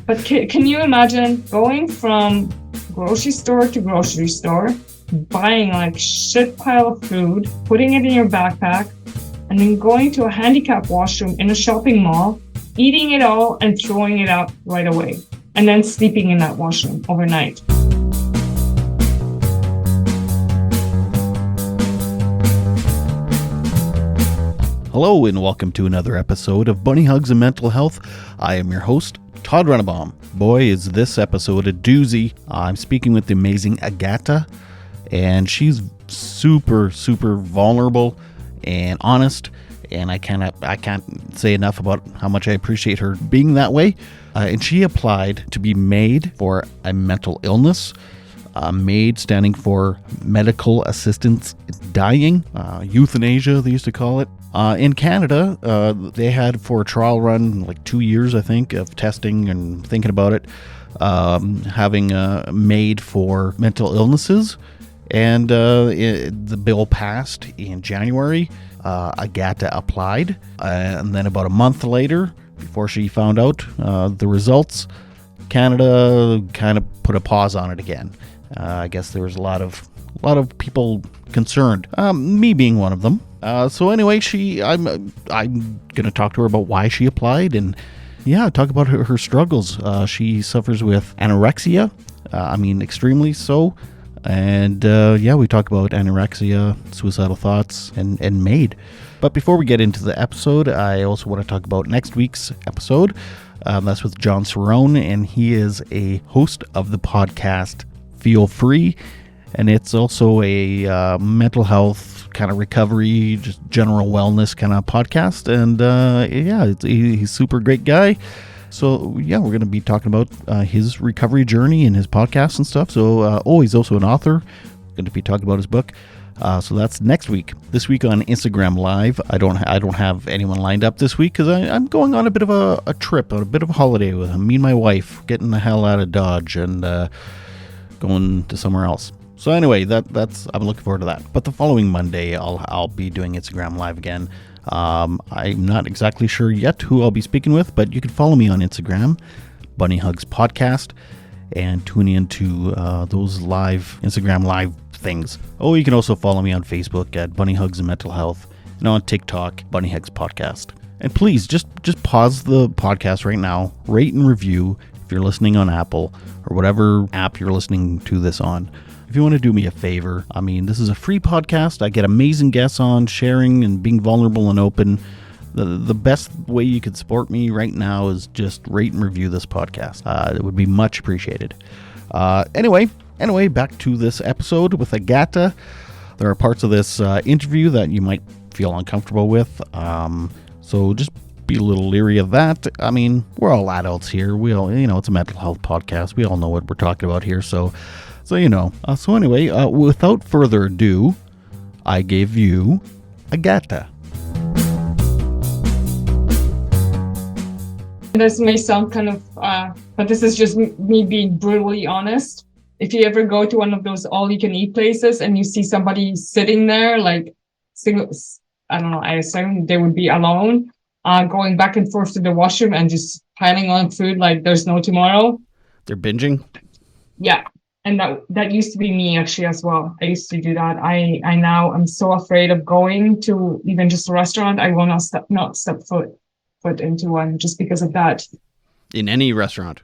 But can you imagine going from grocery store to grocery store, buying like shit pile of food, putting it in your backpack, and then going to a handicap washroom in a shopping mall, eating it all and throwing it out right away, and then sleeping in that washroom overnight? Hello and welcome to another episode of Bunny Hugs and Mental Health. I am your host, Todd Runnebaum. Boy, is this episode a doozy. I'm speaking with the amazing Agata, and she's super vulnerable and honest, and I can't say enough about how much I appreciate her being that way. And she applied to be MAiD for a mental illness. MAiD standing for Medical Assistance Dying, euthanasia they used to call it. In Canada, they had for a trial run like 2 years, I think, of testing and thinking about it, having MAiD for mental illnesses. And the bill passed in January. Agata applied. And then about a month later, before she found out the results, Canada kind of put a pause on it again. I guess there was a lot of people concerned, me being one of them. So anyway, I'm gonna talk to her about why she applied and talk about her struggles. She suffers with anorexia, extremely so, and we talk about anorexia, suicidal thoughts, and MAiD. But before we get into the episode, I also want to talk about next week's episode. That's with John Cerrone, and he is a host of the podcast Feel Free, and it's also a mental health kind of recovery, just general wellness kind of podcast. And he's a super great guy. So we're going to be talking about his recovery journey and his podcast and stuff. So he's also an author. Going to be talking about his book. So that's next week. This week on Instagram Live, I don't have anyone lined up this week because I'm going on a bit of a trip, on a bit of a holiday with him. Me and my wife getting the hell out of Dodge and going to somewhere else. So anyway, that's I'm looking forward to that. But the following Monday, I'll be doing Instagram Live again. I'm not exactly sure yet who I'll be speaking with, but you can follow me on Instagram, Bunny Hugs Podcast, and tune into those live Instagram Live things. Oh, you can also follow me on Facebook at Bunny Hugs and Mental Health, and on TikTok, Bunny Hugs Podcast. And please just pause the podcast right now, rate and review if you're listening on Apple or whatever app you're listening to this on. If you want to do me a favor, this is a free podcast. I get amazing guests on, sharing and being vulnerable and open. The best way you could support me right now is just rate and review this podcast. It would be much appreciated. Anyway, back to this episode with Agata. There are parts of this interview that you might feel uncomfortable with. So just be a little leery of that. We're all adults here. We all, it's a mental health podcast. We all know what we're talking about here. So anyway, without further ado, I give you Agata. This may sound kind of, but this is just me being brutally honest. If you ever go to one of those all-you-can-eat places and you see somebody sitting there, like, I don't know, I assume they would be alone, going back and forth to the washroom and just piling on food like there's no tomorrow. They're binging? Yeah. And that used to be me actually as well. I used to do that. I now am so afraid of going to even just a restaurant. I will not step foot into one just because of that. In any restaurant?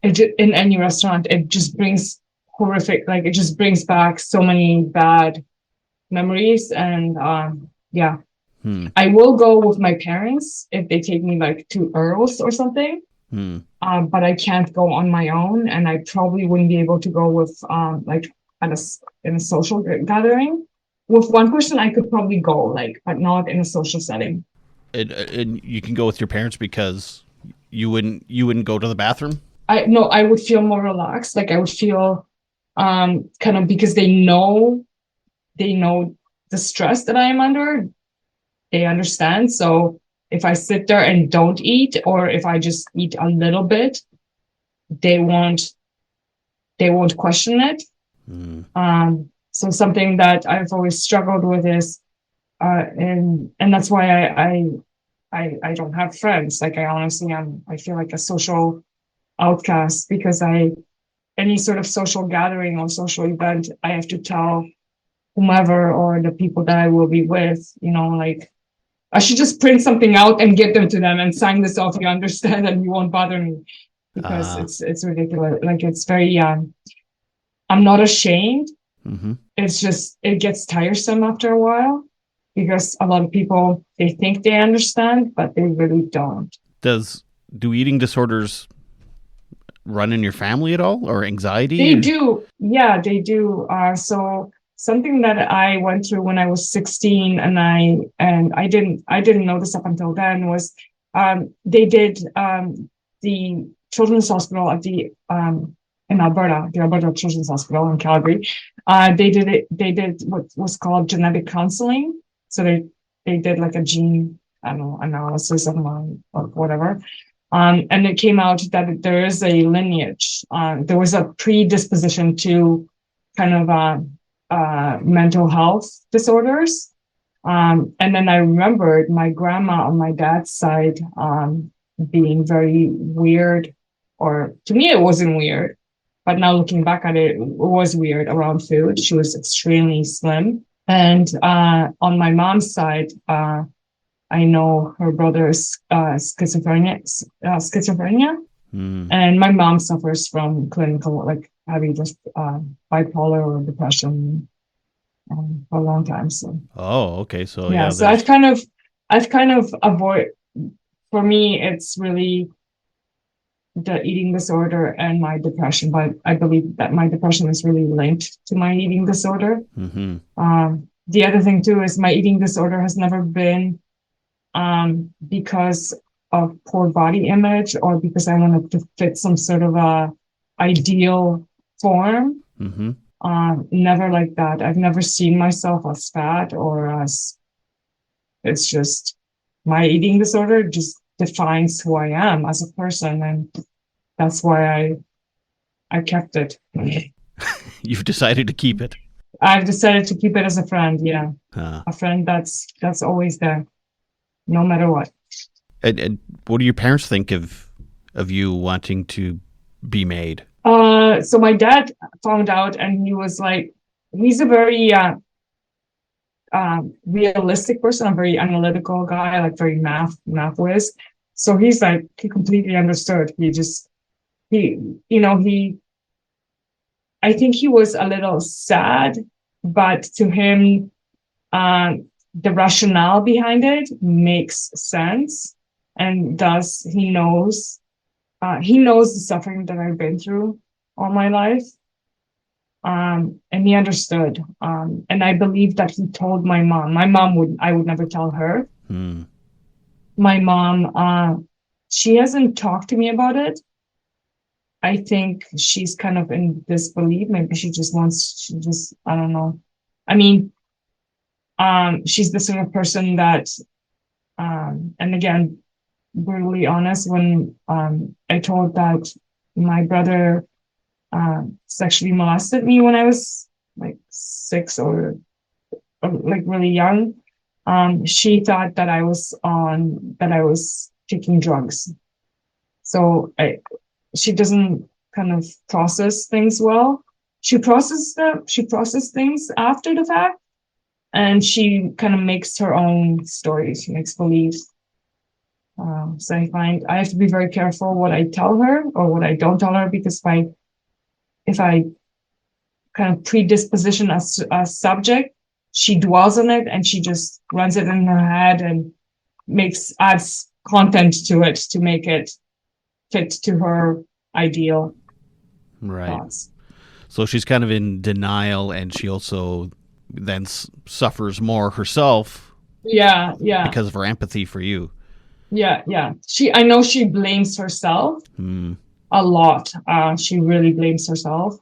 In any restaurant, it just brings horrific, like it just brings back so many bad memories. And I will go with my parents if they take me like to Earl's or something. But I can't go on my own, and I probably wouldn't be able to go with in a social gathering. With one person, I could probably go, but not in a social setting. And you can go with your parents because you wouldn't go to the bathroom? I would feel more relaxed. Like I would feel kind of, because they know the stress that I am under. They understand. So if I sit there and don't eat, or if I just eat a little bit, they won't question it. So something that I've always struggled with is, and that's why I don't have friends. Like I honestly I feel like a social outcast because any sort of social gathering or social event, I have to tell whomever or the people that I will be with, like I should just print something out and give them to them and sign this off. You understand, and you won't bother me because it's ridiculous. Like it's very. I'm not ashamed. Mm-hmm. It's just it gets tiresome after a while because a lot of people they think they understand, but they really don't. Do eating disorders run in your family at all, or anxiety? They do. Yeah, they do. So something that I went through when I was 16 and I didn't know this up until then was they did the Children's Hospital at the in Alberta, the Alberta Children's Hospital in Calgary. They did what was called genetic counseling. So they did like a gene, I don't know, analysis of mine or whatever. And it came out that there is a lineage. There was a predisposition to kind of mental health disorders. And then I remembered my grandma on my dad's side being very weird, or to me, it wasn't weird. But now looking back at it, it was weird around food. She was extremely slim. And on my mom's side, I know her brother's schizophrenia, and my mom suffers from clinical, like having just bipolar or depression for a long time. So okay, so yeah, so I've kind of avoid. For me, it's really the eating disorder and my depression, but I believe that my depression is really linked to my eating disorder. Mm-hmm. The other thing too is my eating disorder has never been because of poor body image or because I wanted to fit some sort of a ideal form. Mm-hmm. Never like that. I've never seen myself as fat or as, it's just my eating disorder just defines who I am as a person. And that's why I kept it. You've decided to keep it. I've decided to keep it as a friend. Yeah. A friend that's always there, no matter what. And what do your parents think of you wanting to be MAiD? So my dad found out, and he was like, he's a very realistic person, a very analytical guy, like very math whiz. So he's like, he completely understood. I think he was a little sad, but to him, the rationale behind it makes sense, and he knows the suffering that I've been through all my life, and he understood, and I believe that he told my mom. I would never tell her. My mom, she hasn't talked to me about it. I think she's kind of in disbelief. Maybe I don't know. I mean, she's the sort of person that, and again, brutally honest, when I told that my brother sexually molested me when I was like 6 or like really young, she thought that I was taking drugs. So she doesn't kind of process things well. She processes things after the fact, and she kind of makes her own stories. She makes beliefs. So I find I have to be very careful what I tell her or what I don't tell her, because if I kind of predisposition a subject, she dwells on it and she just runs it in her head and adds content to it to make it fit to her ideal thoughts. So she's kind of in denial, and she also then suffers more herself. Yeah. Because of her empathy for you. Yeah. I know she blames herself a lot. She really blames herself.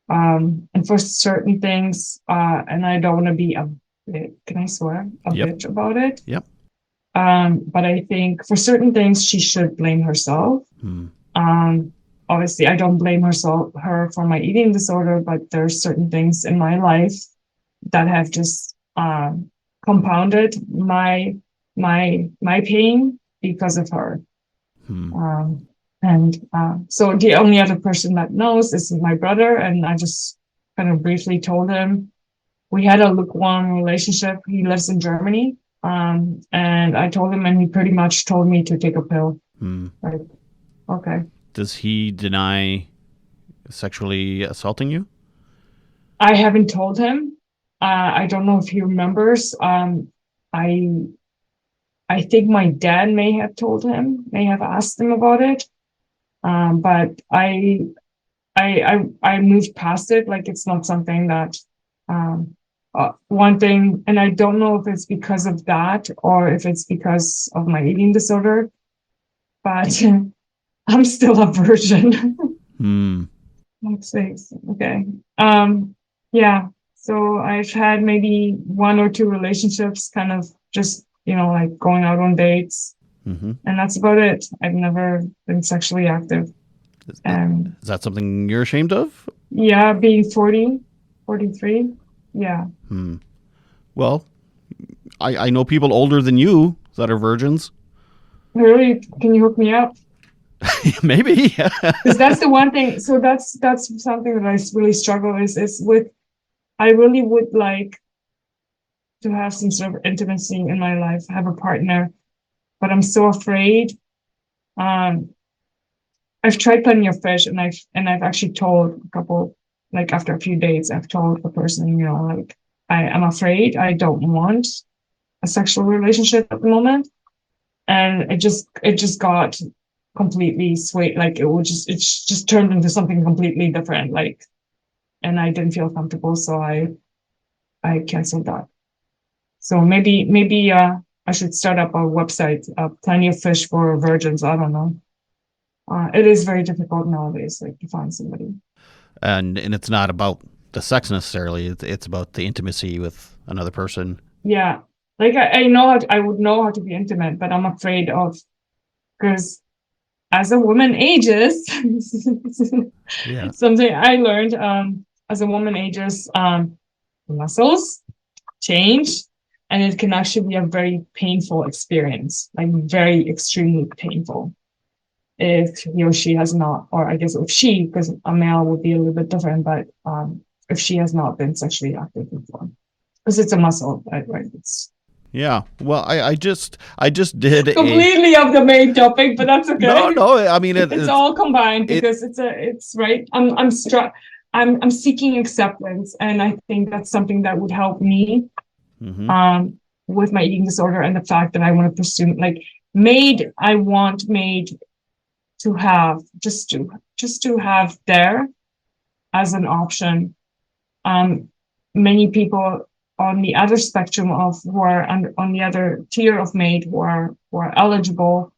And for certain things, and I don't want to be can I swear? Bitch about it? Yep. But I think for certain things, she should blame herself. Obviously, I don't blame her for my eating disorder, but there are certain things in my life that have just compounded my pain because of her. And And so the only other person that knows is my brother, and I just kind of briefly told him. We had a lukewarm relationship. He lives in Germany, and I told him, and he pretty much told me to take a pill. Like, okay. Does he deny sexually assaulting you? I haven't told him. I don't know if he remembers. I think my dad may have told him, may have asked him about it. But I moved past it. Like, it's not something that, one thing, and I don't know if it's because of that or if it's because of my eating disorder, but I'm still a virgin. Let's see. Okay. Yeah. So I've had maybe 1 or 2 relationships, kind of just, like going out on dates. And that's about it. I've never been sexually active. Is that something you're ashamed of? Yeah, being 40, 43. Yeah. Well, I know people older than you that are virgins. Really? Can you hook me up? Maybe. Because that's the one thing. So that's something that I really struggle is with. I really would like to have some sort of intimacy in my life, have a partner, but I'm so afraid. I've tried plenty of fish, and I've actually told a couple, like after a few dates, I've told the person, like I'm afraid, I don't want a sexual relationship at the moment, and it just got completely swayed, like it just turned into something completely different, like, and I didn't feel comfortable, so I canceled that. So maybe I should start up a website, Plenty of Fish for Virgins. I don't know. It is very difficult nowadays, like, to find somebody. And it's not about the sex necessarily. It's about the intimacy with another person. Yeah, like I know I would know how to be intimate, but I'm afraid of, because as a woman ages, something I learned, as a woman ages, muscles change, and it can actually be a very painful experience, like very extremely painful, if he or she has not, or I guess if she, because a male would be a little bit different, but if she has not been sexually active before, because it's a muscle, right? It's Well, I just did completely off the main topic, but that's okay. No. I mean, it's all combined, because it's right. I'm seeking acceptance, and I think that's something that would help me, with my eating disorder, and the fact that I want to pursue, like, MAiD. I want MAiD to have just to have there as an option. Many people on the other spectrum of who are on the other tier of MAiD who are eligible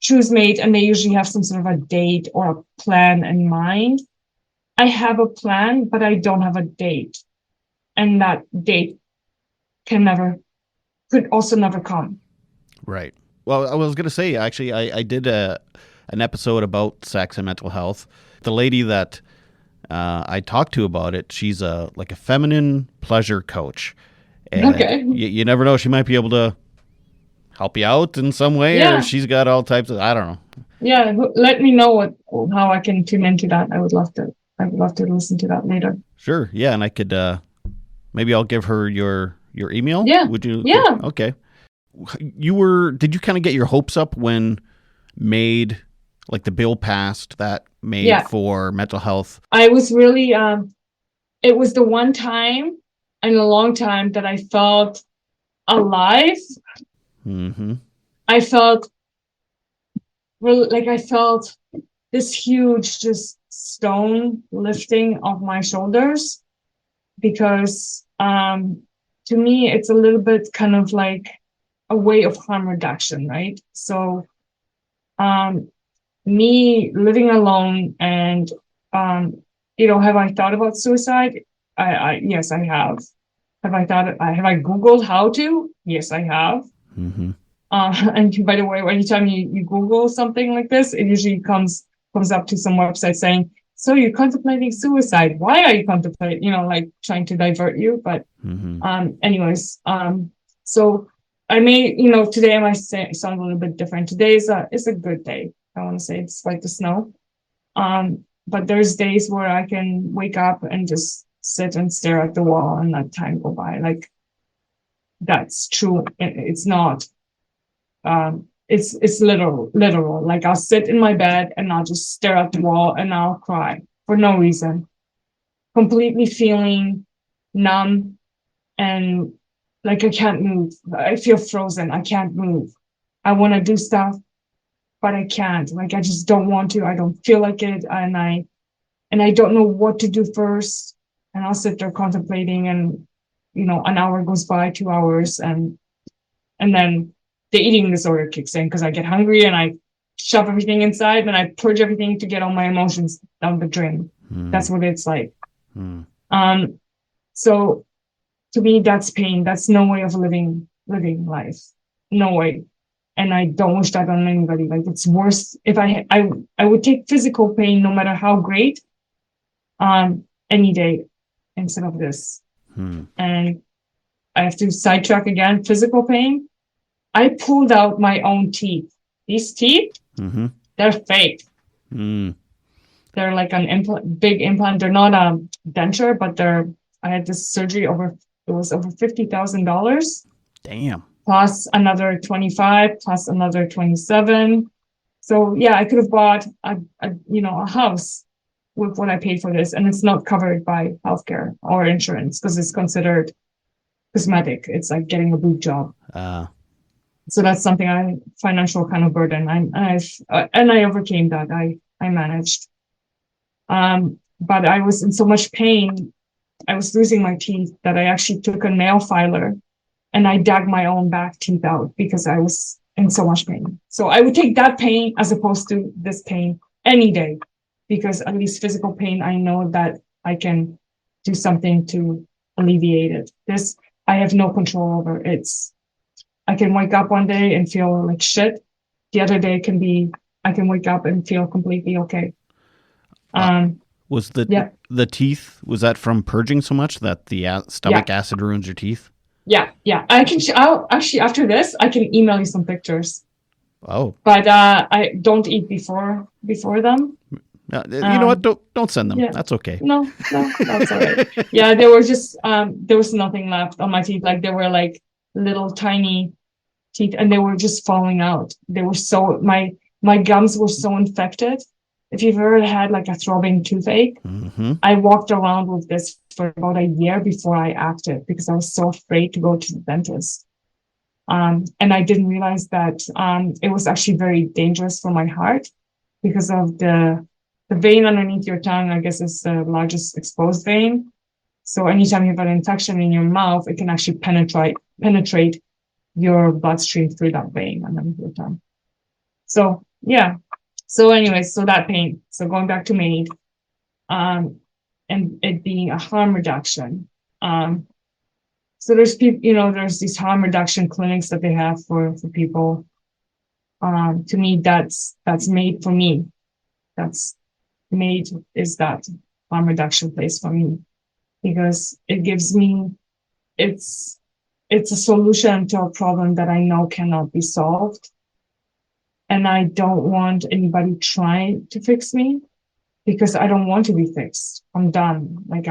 choose MAiD, and they usually have some sort of a date or a plan in mind. I have a plan, but I don't have a date, and that date could also never come. Right. Well, I was going to say, actually, I did an episode about sex and mental health. The lady that I talked to about it, she's like a feminine pleasure coach. And okay. You never know. She might be able to help you out in some way, or she's got all types of, I don't know. Yeah. Let me know how I can tune into that. I would love to listen to that later. Sure. Yeah. And I could, maybe I'll give her your email. Yeah. Would you? Yeah. Okay. Did you kind of get your hopes up when MAiD, like the bill passed that MAiD for mental health? I was really, it was the one time in a long time that I felt alive. I felt I felt this huge just stone lifting off my shoulders, because to me it's a little bit kind of like a way of harm reduction, right? So me living alone, and have I thought about suicide? Yes, I have. Have I Googled how to? Yes, I have. And by the way, anytime you Google something like this, it usually comes up to some website saying, so you're contemplating suicide. Why are you contemplating? Like trying to divert you. But anyways, so I may, today I might sound a little bit different. Today is a good day. I want to say it's like the snow. But there's days where I can wake up and just sit and stare at the wall and let time go by. Like that's true. It's not. It's literal. Like I'll sit in my bed and I'll just stare at the wall and I'll cry for no reason, completely feeling numb and like I can't move. I feel frozen. I can't move. I want to do stuff, but I can't. Like I just don't want to. I don't feel like it, and I don't know what to do first. And I'll sit there contemplating, and an hour goes by, 2 hours, and then the eating disorder kicks in because I get hungry and I shove everything inside and I purge everything to get all my emotions down the drain. That's what it's like. So to me, that's pain. That's no way of living life. No way. And I don't wish that on anybody. Like it's worse if I would take physical pain no matter how great, any day instead of this. And I have to sidetrack again. Physical pain. I pulled out my own teeth. These teeth, they're fake. They're like an big implant. They're not a denture, but I had this surgery it was over $50,000. Damn. Plus another 25, plus another 27. So yeah, I could have bought a house with what I paid for this, and it's not covered by healthcare or insurance because it's considered cosmetic. It's like getting a boob job. So that's something financial kind of burden. I overcame that. I managed. But I was in so much pain. I was losing my teeth that I actually took a nail filer and I dug my own back teeth out because I was in so much pain. So I would take that pain as opposed to this pain any day, because at least physical pain, I know that I can do something to alleviate it. This, I have no control over. I can wake up one day and feel like shit. The other day I can wake up and feel completely okay. Was the teeth, was that from purging so much that the stomach acid ruins your teeth? Yeah. I'll actually, after this, I can email you some pictures. Oh. But I don't eat before them. You know what? Don't send them. Yeah. That's okay. No, that's all right. Yeah, there was nothing left on my teeth. Like there were like little tiny teeth and they were just falling out. They were my gums were so infected. If you've ever had like a throbbing toothache, I walked around with this for about a year before I acted because I was so afraid to go to the dentist. And I didn't realize that it was actually very dangerous for my heart because of the vein underneath your tongue, I guess, is the largest exposed vein. So anytime you have an infection in your mouth, it can actually penetrate your bloodstream through that vein underneath your tongue. So yeah. So anyways, so that pain. So going back to MAiD, and it being a harm reduction. So there's people, there's these harm reduction clinics that they have for people. To me, that's MAiD for me. That's MAiD is that harm reduction place for me because it gives me, it's a solution to a problem that I know cannot be solved. And I don't want anybody trying to fix me because I don't want to be fixed. I'm done. Like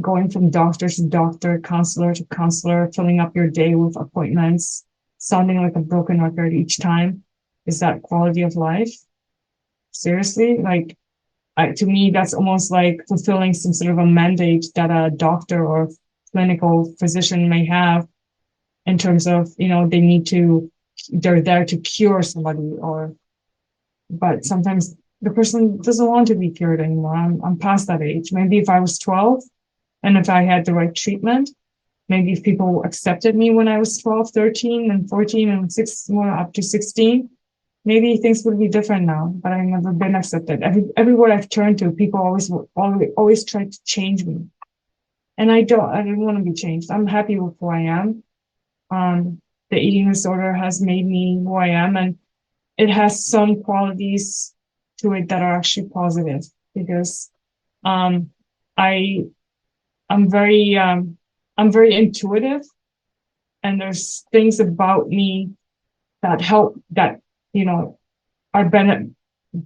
going from doctor to doctor, counselor to counselor, filling up your day with appointments, sounding like a broken record each time. Is that quality of life? Seriously? Like, to me, that's almost like fulfilling some sort of a mandate that a doctor or clinical physician may have in terms of, they're there to cure somebody but sometimes the person doesn't want to be cured anymore. I'm past that age. Maybe if I was 12 and if I had the right treatment, maybe if people accepted me when I was 12, 13 and 14 and more up to 16, maybe things would be different now, but I've never been accepted. Everywhere I've turned to, people always try to change me. And I don't want to be changed. I'm happy with who I am. The eating disorder has made me who I am, and it has some qualities to it that are actually positive because I'm very intuitive, and there's things about me that help that are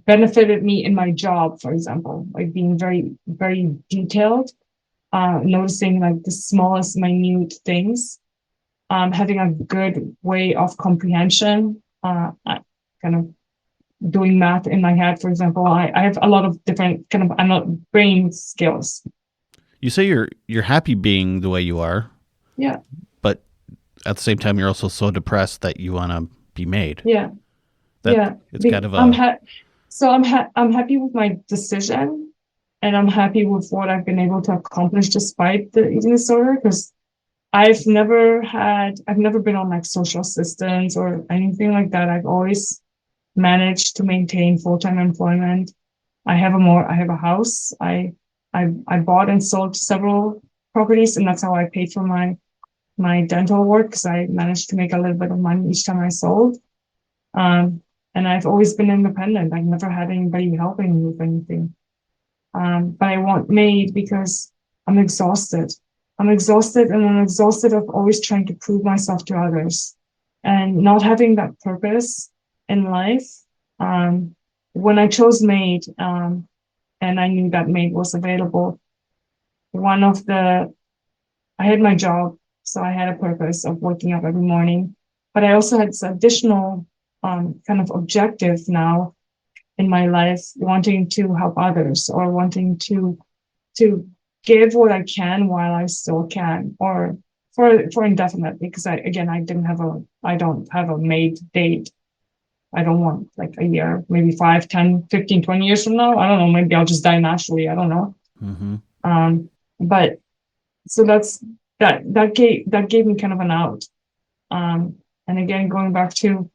benefited me in my job, for example, like being very, very detailed, noticing like the smallest minute things, having a good way of comprehension, kind of doing math in my head, for example. I have a lot of different kind of brain skills. You say you're happy being the way you are. Yeah. But at the same time, you're also so depressed that you want to be MAiD. Yeah. It's kind of a... I'm happy with my decision, and I'm happy with what I've been able to accomplish despite the eating disorder, because I've never been on like social assistance or anything like that. I've always managed to maintain full-time employment. I have a house. I bought and sold several properties, and that's how I paid for my dental work, because I managed to make a little bit of money each time I sold. And I've always been independent. I've never had anybody helping me with anything. But I want MAiD because I'm exhausted. I'm exhausted of always trying to prove myself to others and not having that purpose in life. When I chose MAiD, and I knew that MAiD was available, I had my job, so I had a purpose of waking up every morning, but I also had this additional kind of objective now in my life, wanting to help others, or wanting to give what I can while I still can, or for indefinite, because I don't have a MAiD date. I don't want like a year, maybe 5, 10, 15, 20 years from now. I don't know. Maybe I'll just die naturally. I don't know. Mm-hmm. But so that gave me kind of an out. And again, going back to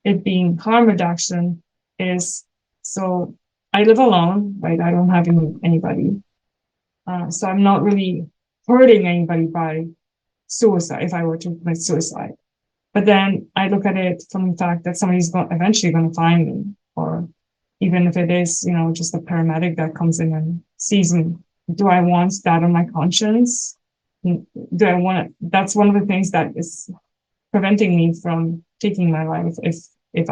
it being harm reduction, is so I live alone, right? I don't have anybody. So I'm not really hurting anybody by suicide if I were to commit suicide. But then I look at it from the fact that somebody's eventually going to find me, or even if it is, just a paramedic that comes in and sees me. Do I want that on my conscience? Do I want it? That's one of the things that is preventing me from taking my life. If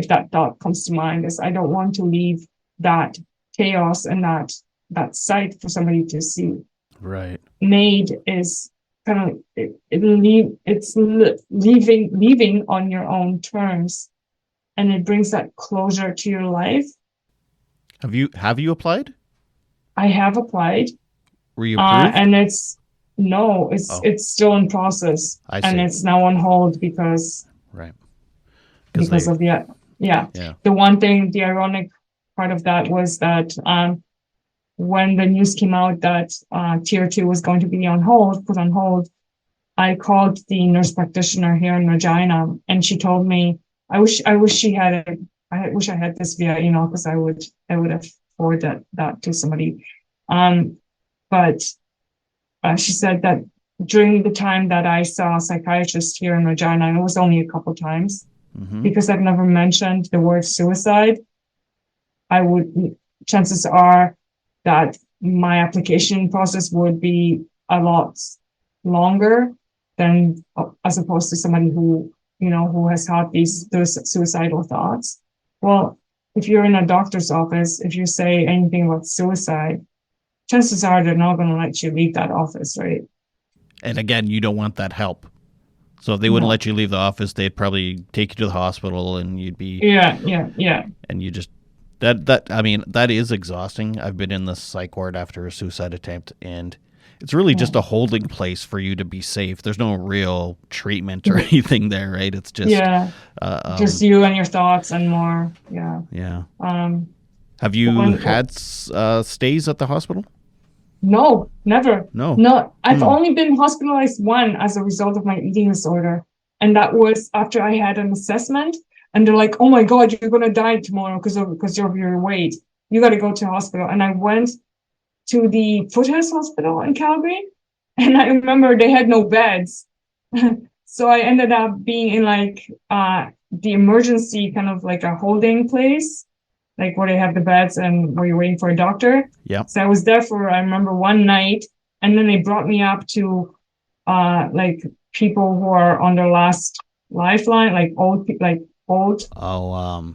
that thought comes to mind, is I don't want to leave that chaos and that sight for somebody to see. Right. MAiD is kind of it's leaving on your own terms, and it brings that closure to your life. Have you applied? I have applied. Were you approved? And it's still in process, and it's now on hold because of the The one thing, the ironic part of that was that when the news came out that tier 2 was going to be put on hold, I called the nurse practitioner here in Regina, and she told me, I wish she had it. I wish I had this via email, because I would have forwarded that to somebody. But she said that during the time that I saw a psychiatrist here in Regina, and it was only a couple times, because I've never mentioned the word suicide, chances are that my application process would be a lot longer than as opposed to somebody who has had those suicidal thoughts. Well, if you're in a doctor's office, if you say anything about suicide, chances are they're not going to let you leave that office, right? And again, you don't want that help. So if they wouldn't let you leave the office, they'd probably take you to the hospital, and you'd be... Yeah. And you just... That is exhausting. I've been in the psych ward after a suicide attempt, and it's really just a holding place for you to be safe. There's no real treatment or anything there, right? It's just... just you and your thoughts and more. Yeah. Yeah. Have you had stays at the hospital? No, never. No. I've only been hospitalized once as a result of my eating disorder. And that was after I had an assessment, and they're like, "Oh my God, you're going to die tomorrow because of your weight. You got to go to hospital." And I went to the Foothills Hospital in Calgary, and I remember they had no beds. So I ended up being in like the emergency, kind of like a holding place, like where they have the beds and where you're waiting for a doctor. Yeah. So I was there for, I remember, one night, and then they brought me up to like people who are on their last lifeline, like old, Oh,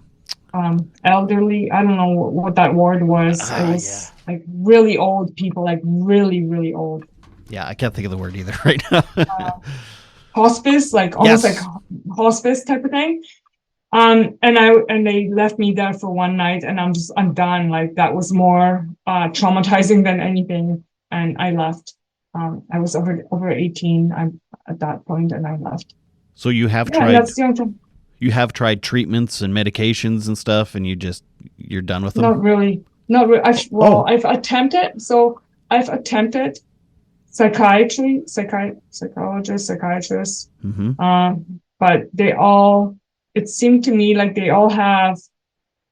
elderly. I don't know what that word was. It was like really old people, like really, really old. Yeah, I can't think of the word either right now. Hospice, like almost like hospice type of thing. And they left me there for one night, and I'm done. Like that was more traumatizing than anything, and I left. I was over 18 at that point, and I left. So you have Yeah, tried. that's the only time. You have tried treatments and medications and stuff, and you're done with them. Not really. Not really. I've attempted. So I've attempted psychologists, but they all. It seemed to me like they all have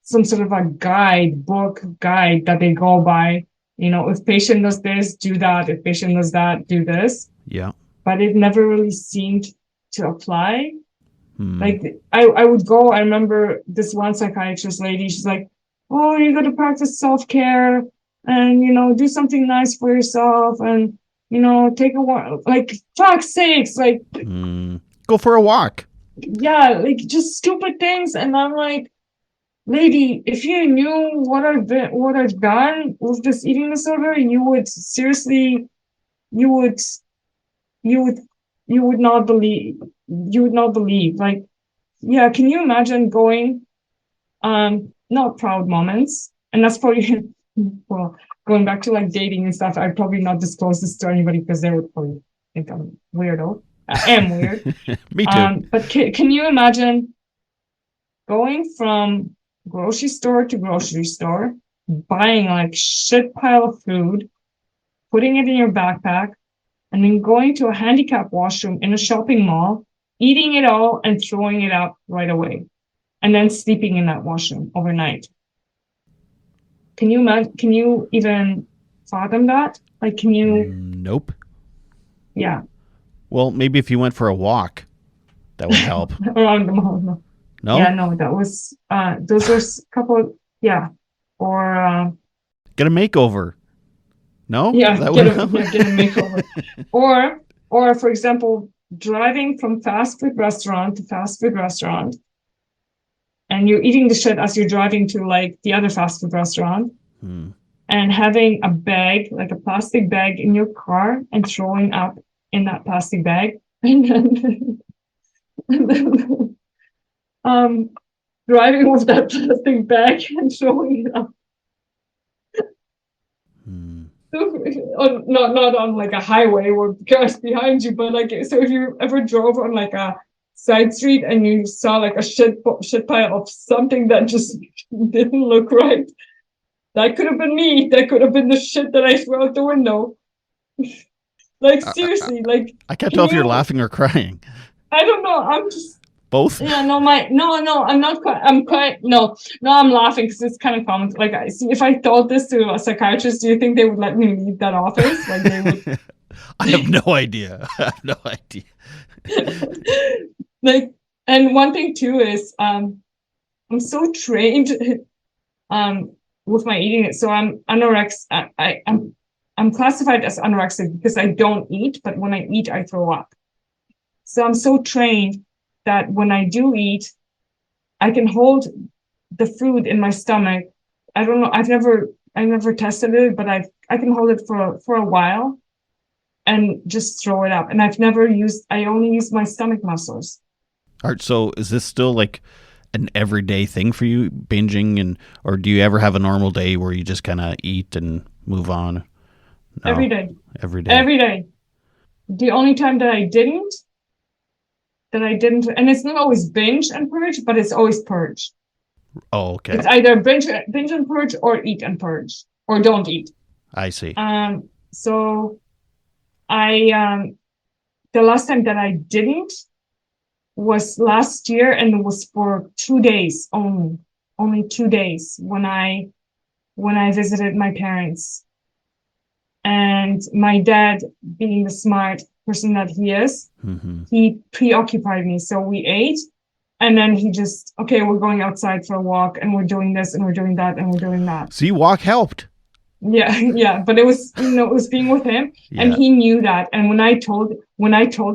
some sort of a guide that they go by. You know, if patient does this, do that. If patient does that, do this. Yeah. But it never really seemed to apply. Like I would go, I remember this one psychiatrist lady, she's like, oh, you got to practice self-care and, you know, do something nice for yourself and, you know, take a walk. Like, fuck's sakes, like, go for a walk. Yeah, like just stupid things. And I'm like, lady, if you knew what I've done with this eating disorder, you would seriously, you would not believe. You would not believe. Like, yeah, can you imagine going? Not proud moments, and that's probably well, going back to like dating and stuff. I'd probably not disclose this to anybody because they would probably think I'm weirdo. I am weird. Me too. But can you imagine going from grocery store to grocery store, buying like shit pile of food, putting it in your backpack, and then going to a handicap washroom in a shopping mall, eating it all and throwing it out right away, and then sleeping in that washroom overnight? Can you imagine? Can you even fathom that? Like, can you? Nope. Yeah. Well, maybe if you went for a walk, that would help. Around the mall. No? Yeah, no, that was, those were a couple, yeah. Or, get a makeover. No? Yeah, get a makeover. Or for example, driving from fast food restaurant to fast food restaurant, and you're eating the shit as you're driving to like the other fast food restaurant, and having a bag, like a plastic bag in your car and throwing up in that plastic bag, and then driving with that plastic bag and throwing it up. Not on like a highway where cars behind you, but like, so if you ever drove on like a side street and you saw like a shit pile of something that just didn't look right, that could have been me. That could have been the shit that I threw out the window. Like, seriously, like, I can't tell if you're laughing or crying. I don't know. I'm just both. Yeah, no, I'm not quite. I'm laughing because it's kind of common. Like, I see, if I told this to a psychiatrist, do you think they would let me leave that office? Like, they would. I have no idea. Like, and one thing too is, I'm so trained, with my eating. So I'm anorexic. I'm classified as anorexic because I don't eat, but when I eat, I throw up. So I'm so trained that when I do eat, I can hold the food in my stomach. I don't know. I never tested it, but I can hold it for a while and just throw it up. And I only use my stomach muscles. All right. So is this still like an everyday thing for you, binging, or do you ever have a normal day where you just kind of eat and move on? No. Every day. Every day. Every day. The only time that I didn't, and it's not always binge and purge, but it's always purge. Oh, okay. It's either binge and purge or eat and purge or don't eat. I see. So I, the last time that I didn't was last year, and it was for 2 days only 2 days when I visited my parents. And my dad, being the smart person that he is, he preoccupied me. So we ate, and then he just, okay, we're going outside for a walk, and we're doing this, and we're doing that, and we're doing that. See, walk helped. Yeah. But it was, it was being with him, and he knew that. And when I told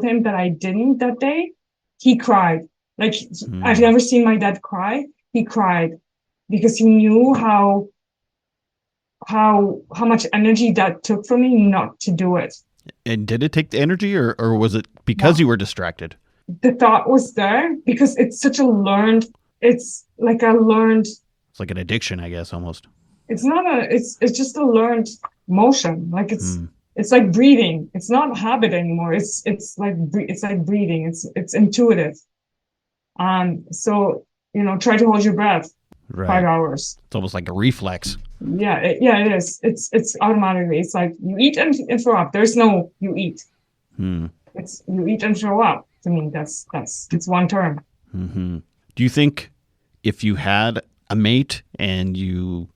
him that I didn't that day, he cried. Like, I've never seen my dad cry. He cried because he knew how much energy that took for me not to do it. And did it take the energy, or was it because you were distracted? The thought was there because it's such a learned, it's like it's like an addiction, I guess, almost. It's not it's just a learned motion. Like it's like breathing. It's not habit anymore. It's like breathing. It's intuitive. So, try to hold your breath 5 hours. It's almost like a reflex. Yeah, it is. It's automatically. It's like you eat and throw up. There's no you eat. It's you eat and throw up. To me, it's one term. Do you think if you had a mate and you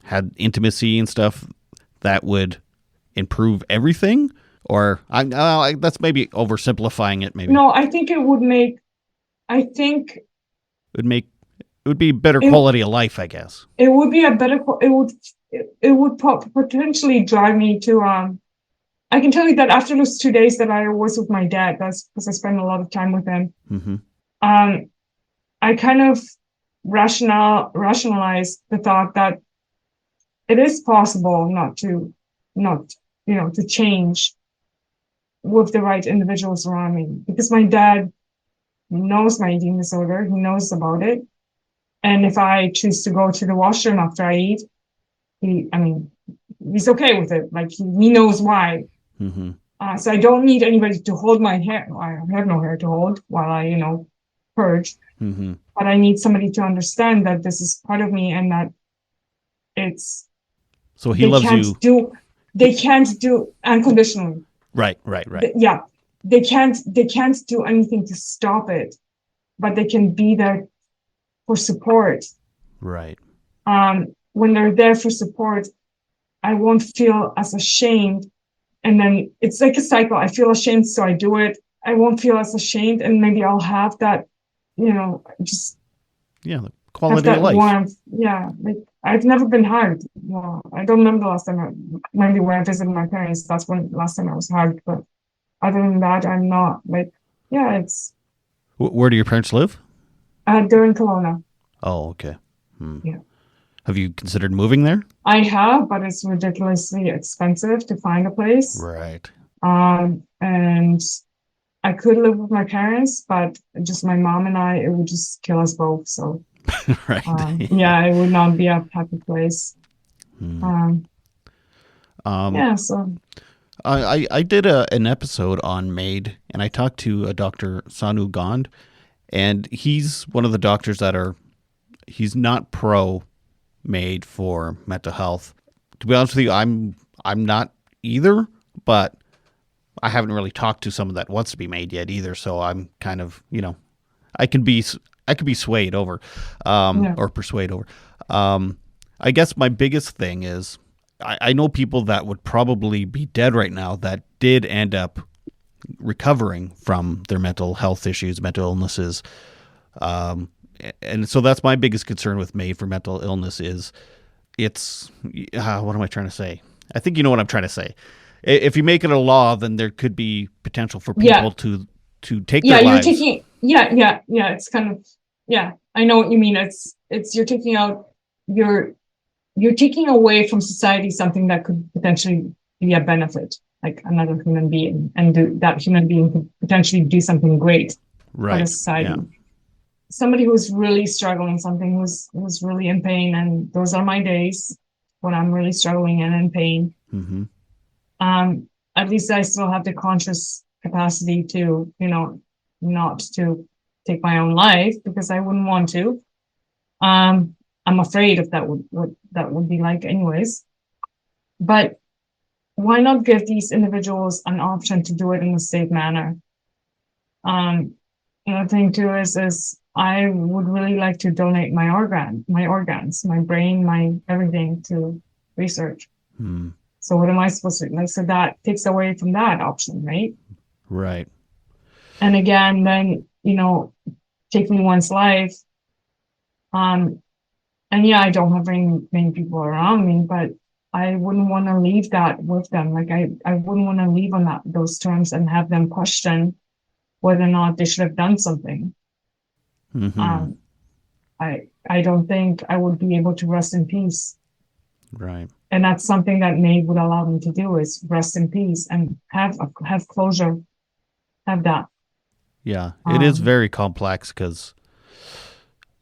had intimacy and stuff, that would improve everything? Or that's maybe oversimplifying it. Maybe no. I think it would make. I think it would be better quality of life, I guess. It would be a better. It would potentially drive me to. I can tell you that after those 2 days that I was with my dad, that's because I spent a lot of time with him. I kind of rationalized the thought that it is possible to change with the right individuals around me, because my dad knows my eating disorder. He knows about it. And if I choose to go to the washroom after I eat, he's okay with it. Like, he knows why. So I don't need anybody to hold my hair. I have no hair to hold while I, purge. But I need somebody to understand that this is part of me and that it's. So he loves you. They can't do unconditionally. Right. Yeah. They can't do anything to stop it, but they can be there for support. Right. When they're there for support, I won't feel as ashamed. And then it's like a cycle. I feel ashamed, so I do it. I won't feel as ashamed, and maybe I'll have that, just the quality of life. Warmth. Yeah, like I've never been hugged. Well, I don't remember the last time. Maybe when I visited my parents, that's when last time I was hugged. But other than that, I'm not like. Yeah, it's. Where do your parents live? They're in Kelowna. Oh, okay. Yeah. Have you considered moving there? I have, but it's ridiculously expensive to find a place. Right. And I could live with my parents, but just my mom and I, it would just kill us both. So, right. It would not be a happy place. So. I did an episode on MAiD, and I talked to a Dr. Sanu Gand, and he's one of the doctors he's not pro MAiD for mental health. To be honest with you, I'm not either, but I haven't really talked to someone that wants to be MAiD yet either. So I'm kind of, I could be swayed over, or persuade over. I guess my biggest thing is I know people that would probably be dead right now that did end up recovering from their mental health issues, mental illnesses. And so that's my biggest concern with MAiD for mental illness is what am I trying to say? I think you know what I'm trying to say. If you make it a law, then there could be potential for people to take their lives. It's kind of, I know what you mean. It's you're taking out, you're taking away from society something that could potentially be a benefit, like another human being, and that human being could potentially do something great for the society. Yeah. Somebody who's really struggling, who's really in pain, and those are my days when I'm really struggling and in pain. At least I still have the conscious capacity to, not to take my own life, because I wouldn't want to. I'm afraid of what that would be like anyways. But why not give these individuals an option to do it in a safe manner? Another thing too is I would really like to donate my organs, my brain, my everything to research. So what am I supposed to do? Like, so that takes away from that option, right? Right. And again, then, taking one's life. And I don't have very many people around me, but I wouldn't want to leave that with them. Like, I wouldn't want to leave on those terms and have them question whether or not they should have done something. Mm-hmm. I don't think I would be able to rest in peace. Right. And that's something that MAiD would allow me to do, is rest in peace and have closure, have that. Yeah, it is very complex because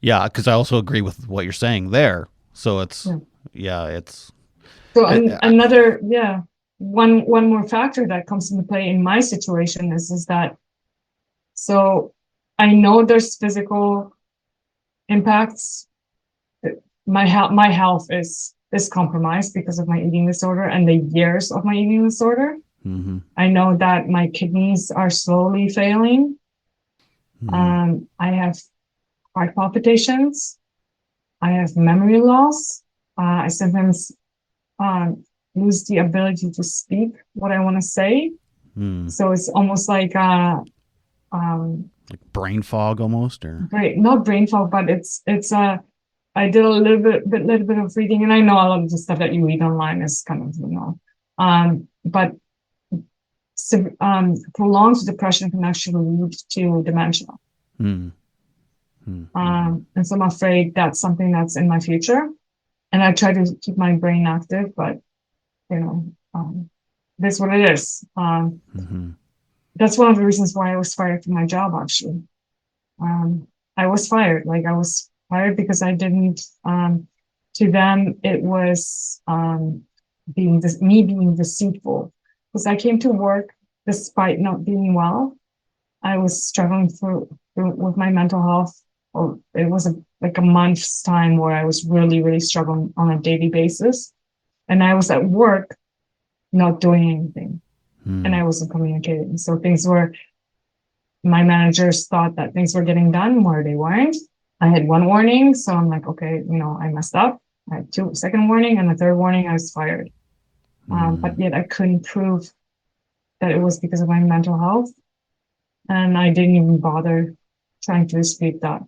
I also agree with what you're saying there. So it's so I, another one more factor that comes into play in my situation is that, so I know there's physical impacts. My health is compromised because of my eating disorder and the years of my eating disorder. mm-hmm. I know that my kidneys are slowly failing. I have heart palpitations. I have memory loss. I sometimes lose the ability to speak what I want to say. So it's almost like Like brain fog almost, or not brain fog, but it's I did a little bit of reading, and I know a lot of the stuff that you read online is kind of, but prolonged depression can actually lead to dementia. And so I'm afraid that's something that's in my future. And I try to keep my brain active, but this is what it is. That's one of the reasons why I was fired from my job, actually. I was fired. Like, I was fired because I didn't, to them, it was being deceitful. Because I came to work despite not being well. I was struggling with my mental health. Or it was like a month's time where I was really, really struggling on a daily basis. And I was at work not doing anything. And I wasn't communicating. So my managers thought that things were getting done where they weren't. I had one warning. So I'm like, okay, I messed up. I had second warning, and the third warning, I was fired. But yet I couldn't prove that it was because of my mental health. And I didn't even bother trying to dispute that.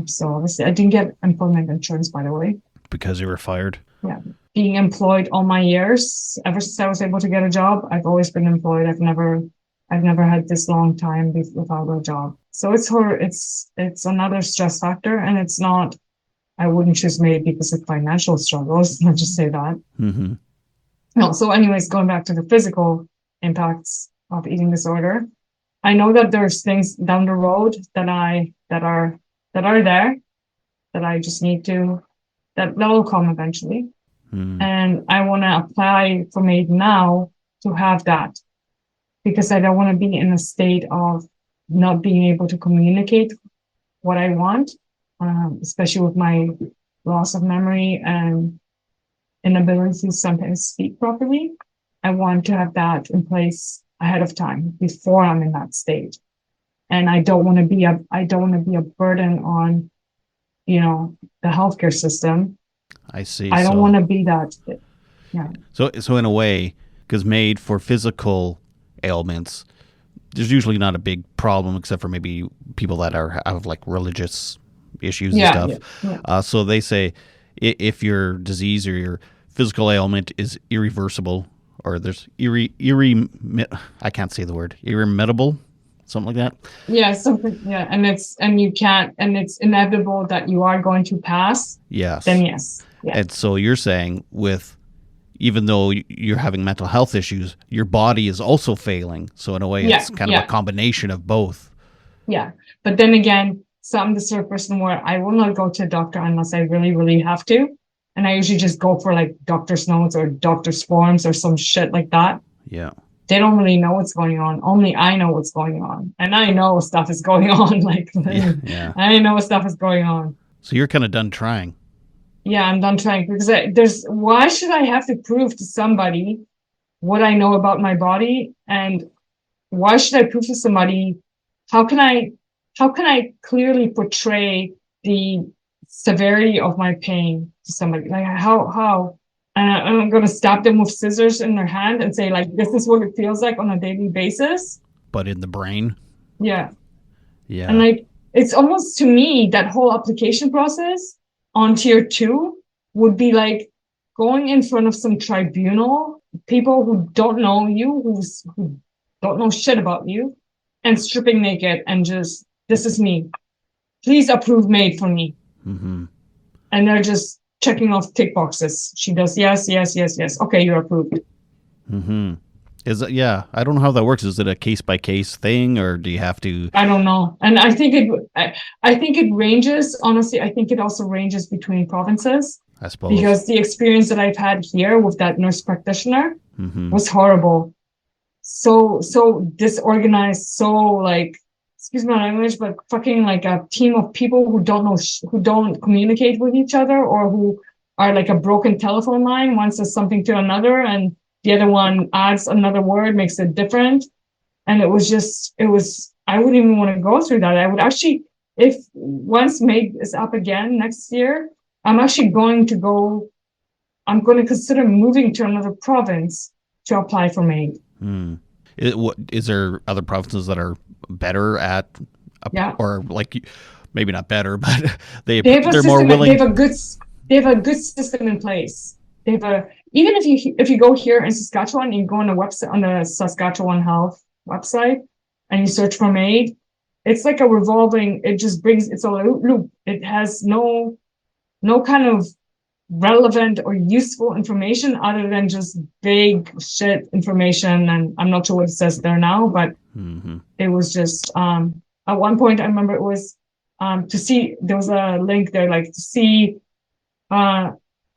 So obviously I didn't get employment insurance, by the way. Because you were fired? Yeah. Being employed all my years, ever since I was able to get a job, I've always been employed. I've never had this long time without a job. So it's another stress factor, and it's not, I wouldn't choose MAiD because of financial struggles. Let's just say that. No. So anyways, going back to the physical impacts of eating disorder, I know that there's things down the road that are there that I just need to, that will come eventually. And I want to apply for MAiD now to have that, because I don't want to be in a state of not being able to communicate what I want, especially with my loss of memory and inability to sometimes speak properly. I want to have that in place ahead of time before I'm in that state. And I don't want to be a burden on, the healthcare system. I see. I don't want to be that. Yeah. So in a way, because MAiD for physical ailments, there's usually not a big problem, except for maybe people that have like religious issues and stuff. Yeah. So they say if your disease or your physical ailment is irreversible, or there's I can't say the word, irremediable, something like that. Yeah, something. Yeah, and it's inevitable that you are going to pass. Yes. Then yes. Yeah. And so you're saying, even though you're having mental health issues, your body is also failing. So in a way, it's kind of a combination of both. Yeah. But then again, so I'm the sort of person where I will not go to a doctor unless I really, really have to. And I usually just go for like doctor's notes or doctor's forms or some shit like that. Yeah. They don't really know what's going on. Only I know what's going on. And I know stuff is going on. I know stuff is going on. So you're kind of done trying. Yeah, I'm done trying, because why should I have to prove to somebody what I know about my body? And why should I prove to somebody, how can I clearly portray the severity of my pain to somebody? Like how? And I'm going to stab them with scissors in their hand and say, like, this is what it feels like on a daily basis. But in the brain? Yeah. Yeah. And like, it's almost, to me, that whole application process on tier 2 would be like going in front of some tribunal, people who don't know you, who don't know shit about you, and stripping naked and just, this is me. please approve MAiD for me. Mm-hmm. And they're just checking off tick boxes. She does yes, yes, yes, yes. Okay, you're approved. Mm-hmm. Is it, yeah, I don't know how that works. Is it a case by case thing, or do you have to? I don't know. And I think it ranges. Honestly, I think it also ranges between provinces. I suppose. Because the experience that I've had here with that nurse practitioner was horrible. So disorganized, so like, excuse my language, but fucking like a team of people who don't communicate with each other, or who are like a broken telephone line. One says something to another and the other one adds another word, makes it different. And I wouldn't even want to go through that. I would actually, if once MAiD is up again next year, I'm going to consider moving to another province to apply for MAiD. Is there other provinces that are better at, or like, maybe not better, but they're more willing? They have a good system in place. Even if you go here in Saskatchewan, you go on the Saskatchewan Health website and you search for MAiD, it's like a revolving. It's a loop. It has no kind of relevant or useful information other than just vague shit information. And I'm not sure what it says there now, but it was just at one point I remember it was to see, there was a link there like to see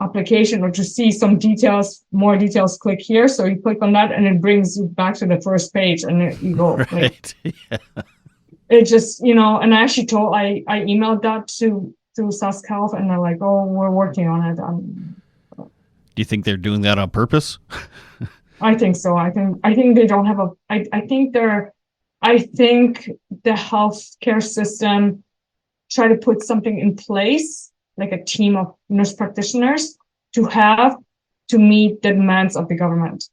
application or to see some details, more details, click here. So you click on that and it brings you back to the first page and you go right. It just, and I actually I emailed that to Sask Health and they're like, oh, we're working on it. Do you think they're doing that on purpose? I think so. I think they don't have I think the healthcare system try to put something in place, like a team of nurse practitioners to meet the demands of the government.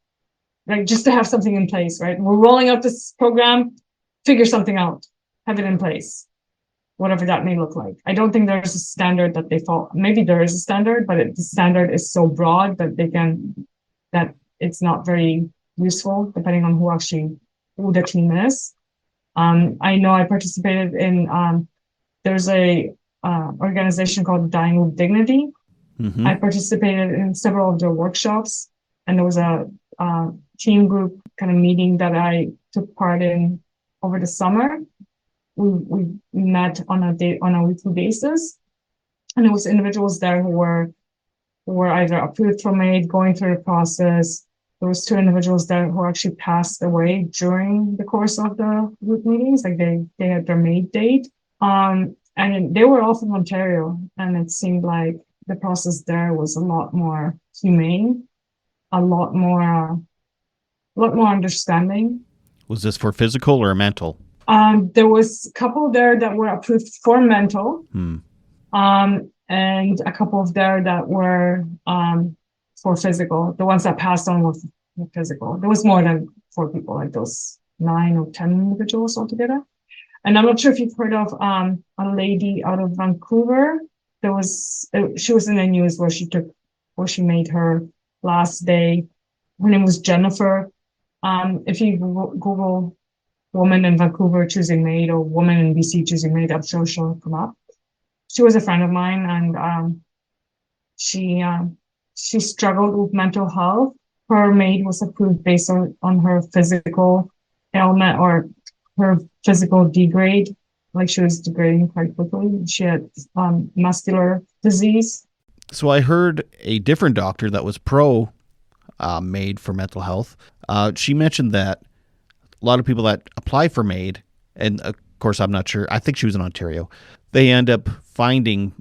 Like just to have something in place, right? We're rolling out this program, figure something out, have it in place, whatever that may look like. I don't think there's a standard that they follow. Maybe there is a standard, but the standard is so broad that it's not very useful depending on who the team is. I know I participated in, there's a organization called Dying with Dignity. I participated in several of their workshops, and there was a team group kind of meeting that I took part in over the summer. We met on a weekly basis, and there was individuals there who were either approved for MAiD, going through the process. There was 2 individuals there who actually passed away during the course of the group meetings, like they had their MAiD date. And they were all from Ontario, and it seemed like the process there was a lot more humane, a lot more understanding. Was this for physical or mental? There was a couple there that were approved for mental, and a couple of there that were for physical. The ones that passed on were physical. There was more than 4 people, like those 9 or 10 individuals altogether. And I'm not sure if you've heard of a lady out of Vancouver. She was in the news where she made her last day. Her name was Jennifer. If you Google woman in Vancouver choosing MAiD or woman in BC choosing MAiD, I'm sure she'll come up. She was a friend of mine, and she struggled with mental health. Her MAiD was approved based on her physical ailment or her physical degrade, like she was degrading quite quickly. She had muscular disease. So I heard a different doctor that was pro MAiD for mental health. She mentioned that a lot of people that apply for MAiD, and of course I'm not sure, I think she was in Ontario, they end up finding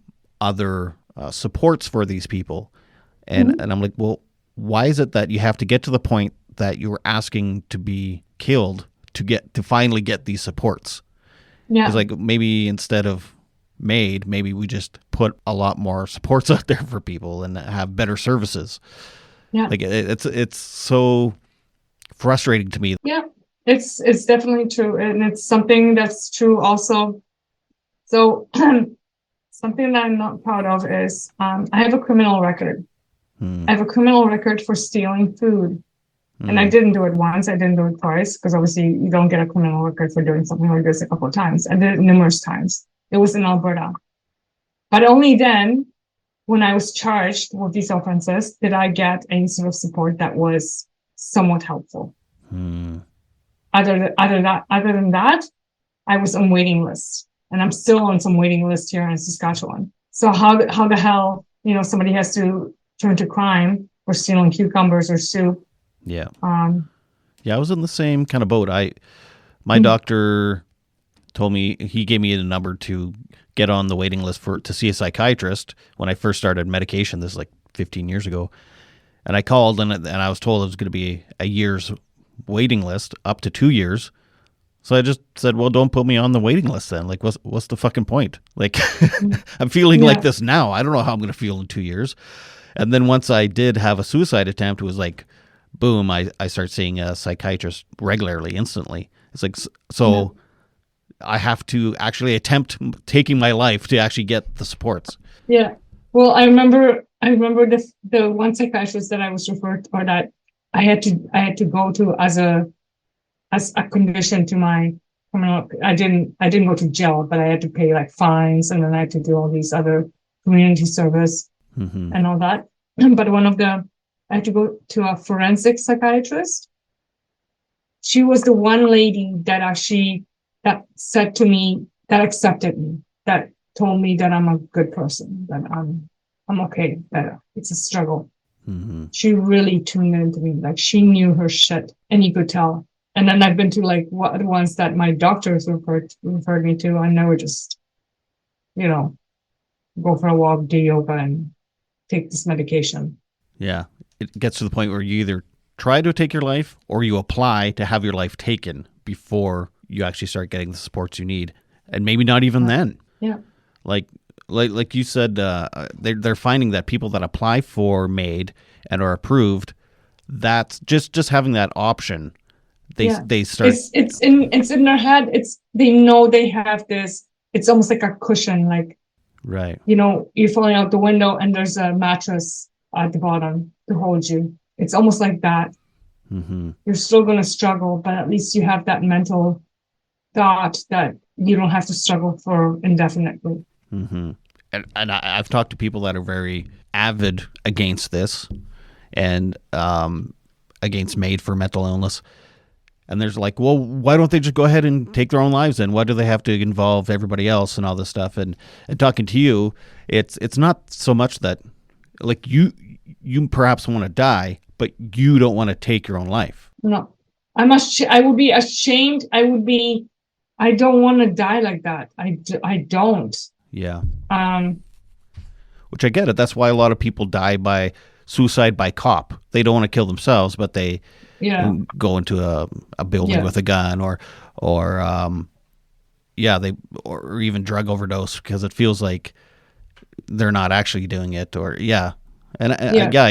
other supports for these people. And I'm like, well, why is it that you have to get to the point that you were asking to be killed to finally get these supports? Yeah. It's like, maybe instead of MAiD, maybe we just put a lot more supports out there for people and have better services. Yeah. Like it's so frustrating to me. Yeah, it's definitely true. And it's something that's true also. So something that I'm not proud of is I have a criminal record. I have a criminal record for stealing food. And I didn't do it once, I didn't do it twice, because obviously you don't get a criminal record for doing something like this a couple of times. I did it numerous times. It was in Alberta. But only then, when I was charged with these offenses, did I get any sort of support that was somewhat helpful. Other than that, I was on waiting lists, and I'm still on some waiting list here in Saskatchewan. So how the hell, somebody has to turn to crime for stealing cucumbers or soup? Yeah. Yeah, I was in the same kind of boat. My doctor told me, he gave me a number to get on the waiting list to see a psychiatrist when I first started medication. This is like 15 years ago. And I called and I was told it was going to be a year's waiting list, up to 2 years. So I just said, well, don't put me on the waiting list then. Like, what's the fucking point? Like, I'm feeling like this now. I don't know how I'm going to feel in 2 years. And then once I did have a suicide attempt, it was like, boom, I start seeing a psychiatrist regularly, instantly. It's like, so I have to actually attempt taking my life to actually get the supports. Yeah. Well, I remember the one psychiatrist that I was referred, or that I had to go to as a condition to my criminal. I didn't go to jail, but I had to pay like fines, and then I had to do all these other community service and all that. But I had to go to a forensic psychiatrist. She was the one lady that said to me, that accepted me, that told me that I'm a good person, that I'm okay, that it's a struggle. She really tuned into me. Like, she knew her shit, and you could tell. And then I've been to like the ones that my doctors referred me to, and I would just, go for a walk, do yoga, and take this medication. Yeah. It gets to the point where you either try to take your life or you apply to have your life taken before you actually start getting the supports you need. And maybe not even then. Yeah. Like you said, they're finding that people that apply for MAiD and are approved, that's just having that option. They start. It's in their head. They know they have this. It's almost like a cushion. Like, right. You're falling out the window and there's a mattress at the bottom to hold you. It's almost like that. You're still going to struggle, but at least you have that mental thought that you don't have to struggle for indefinitely. And I've talked to people that are very avid against this and against MAiD for mental illness. And there's like, well, why don't they just go ahead and take their own lives then? Why do they have to involve everybody else and all this stuff? And talking to you, it's not so much that, like, you perhaps want to die, but you don't want to take your own life. No, I would be ashamed. I don't want to die like that. I don't. Yeah. Which I get it. That's why a lot of people die by suicide by cop. They don't want to kill themselves, but they go into a building with a gun or even drug overdose because it feels like they're not actually doing it, or I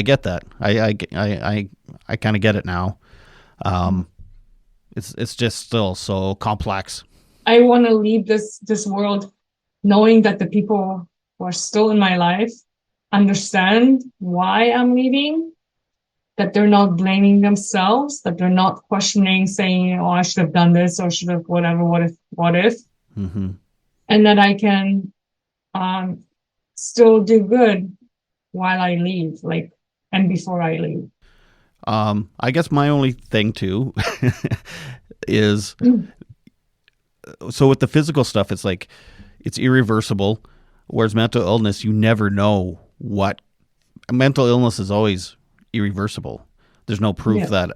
get that. I kind of get it now. It's just still so complex. I want to leave this world knowing that the people who are still in my life understand why I'm leaving, that they're not blaming themselves, that they're not questioning, saying, oh, I should have done this or should have whatever, what if, and that I can still do good while I leave, and before I leave. I guess my only thing too is, so with the physical stuff, it's like, it's irreversible, whereas mental illness, you never know what. Mental illness is always irreversible. There's no proof that,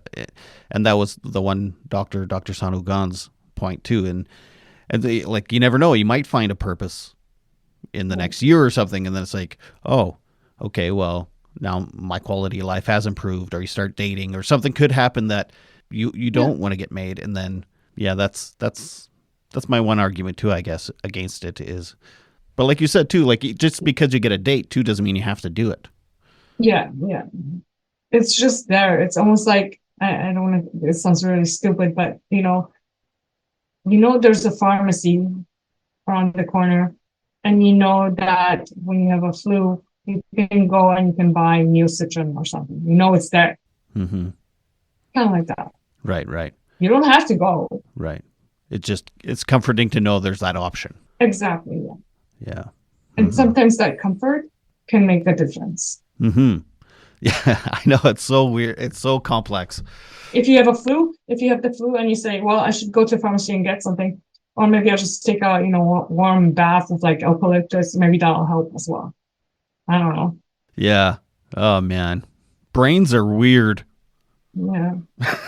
and that was the one Dr. Sanu Gan's point too. And they, like, you never know, you might find a purpose in the next year or something, and then it's like, oh, okay, well, now my quality of life has improved, or you start dating, or something could happen that you don't want to get made, and then that's my one argument too, I guess, against it is. But like you said too, like, just because you get a date too doesn't mean you have to do it. Yeah. It's just there. It's almost like, I don't want to, it sounds really stupid, but there's a pharmacy around the corner, and that when you have a flu, you can go and you can buy Neocitrin or something. It's there. Kind of like that. Right. You don't have to go. Right. It's comforting to know there's that option. Exactly. Yeah. Yeah. And sometimes that comfort can make a difference. Mm-hmm. Yeah, I know, it's so weird. It's so complex. If you have the flu and you say, well, I should go to the pharmacy and get something, or maybe I'll just take a, warm bath with like eucalyptus, maybe that'll help as well. I don't know. Yeah. Oh man, brains are weird. Yeah.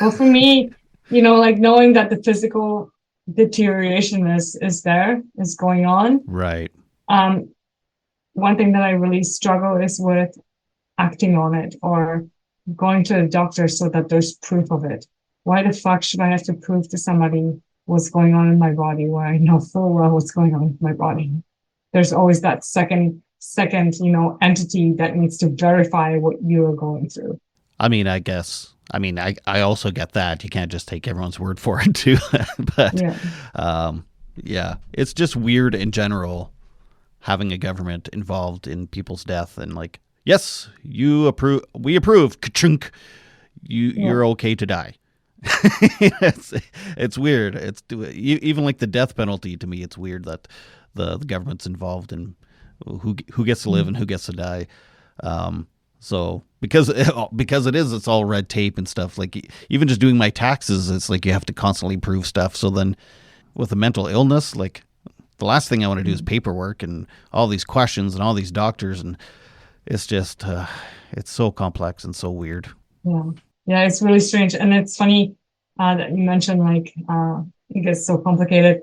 Well, for me, like knowing that the physical deterioration is going on. Right. Um, One thing that I really struggle is with acting on it or going to the doctor so that there's proof of it. Why the fuck should I have to prove to somebody what's going on in my body where I know full well what's going on with my body? There's always that second, entity that needs to verify what you're going through. I mean, I guess. I mean, I also get that. You can't just take everyone's word for it, too. But, Yeah. yeah, it's just weird in general having a government involved in people's death and like, yes, you approve, we approve, ka-chunk, you're okay to die. It's weird. It's even like the death penalty to me. It's weird that the government's involved in who gets to live and who gets to die. So because it's all red tape and stuff. Like even just doing my taxes, it's like you have to constantly prove stuff. So then with a mental illness, like the last thing I want to do is paperwork and all these questions and all these doctors, and it's just it's so complex and so weird. Yeah. Yeah, it's really strange. And it's funny that you mentioned like it gets so complicated.